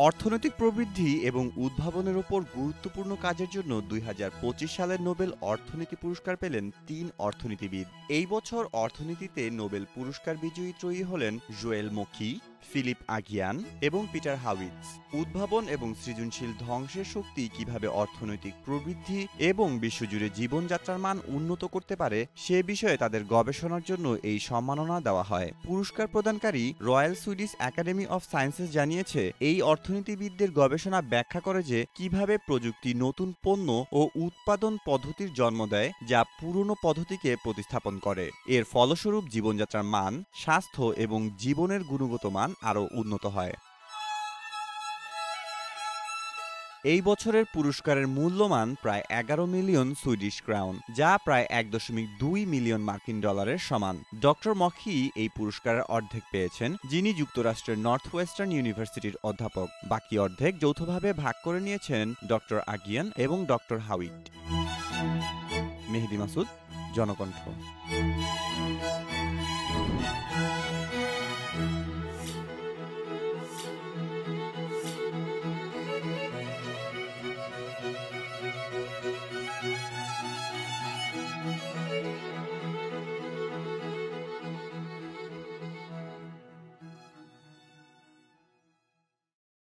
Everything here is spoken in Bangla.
অর্থনৈতিক প্রবৃদ্ধি এবং উদ্ভাবনের উপর গুরুত্বপূর্ণ কাজের জন্য ২০২৫ সালের নোবেল অর্থনীতি পুরস্কার পেলেন ৩ অর্থনীতিবিদ। এই বছর অর্থনীতিতে নোবেল পুরস্কার বিজয়ী ত্রয়ী হলেন জোয়েল মকি, ফিলিপ আগিয়ান এবং পিটার হাউইটস। উদ্ভাবন এবং সৃজনশীল ধ্বংসের শক্তি কিভাবে অর্থনৈতিক প্রবৃদ্ধি এবং বিশ্বজুড়ে জীবনযাত্রার মান উন্নত করতে পারে সে বিষয়ে তাদের গবেষণার জন্য এই সম্মাননা দেওয়া হয়। পুরস্কার প্রদানকারী royal Swedish academy of sciences জানিয়েছে, এই অর্থনীতিবিদদের গবেষণা ব্যাখ্যা করে যে কিভাবে প্রযুক্তি নতুন পণ্য ও উৎপাদন পদ্ধতির জন্ম দেয় যা পুরনো পদ্ধতিকে প্রতিস্থাপন করে। এর ফলস্বরূপ জীবনযাত্রার মান, স্বাস্থ্য এবং জীবনের গুণগত মান আরও উন্নত হয়। এই বছরের পুরস্কারের মূল্যমান প্রায় ১১ মিলিয়ন সুইডিশ ক্রাউন, যা প্রায় ১.২ মিলিয়ন মার্কিন ডলারের সমান। ডক্টর মকি এই পুরস্কারের অর্ধেক পেয়েছেন, যিনি যুক্তরাষ্ট্রের নর্থ ওয়েস্টার্ন ইউনিভার্সিটির অধ্যাপক। বাকি অর্ধেক যৌথভাবে ভাগ করে নিয়েছেন ডক্টর আগিয়ান এবং ডক্টর হাউইট। মেহেদী মাসুদ, জনকণ্ঠ।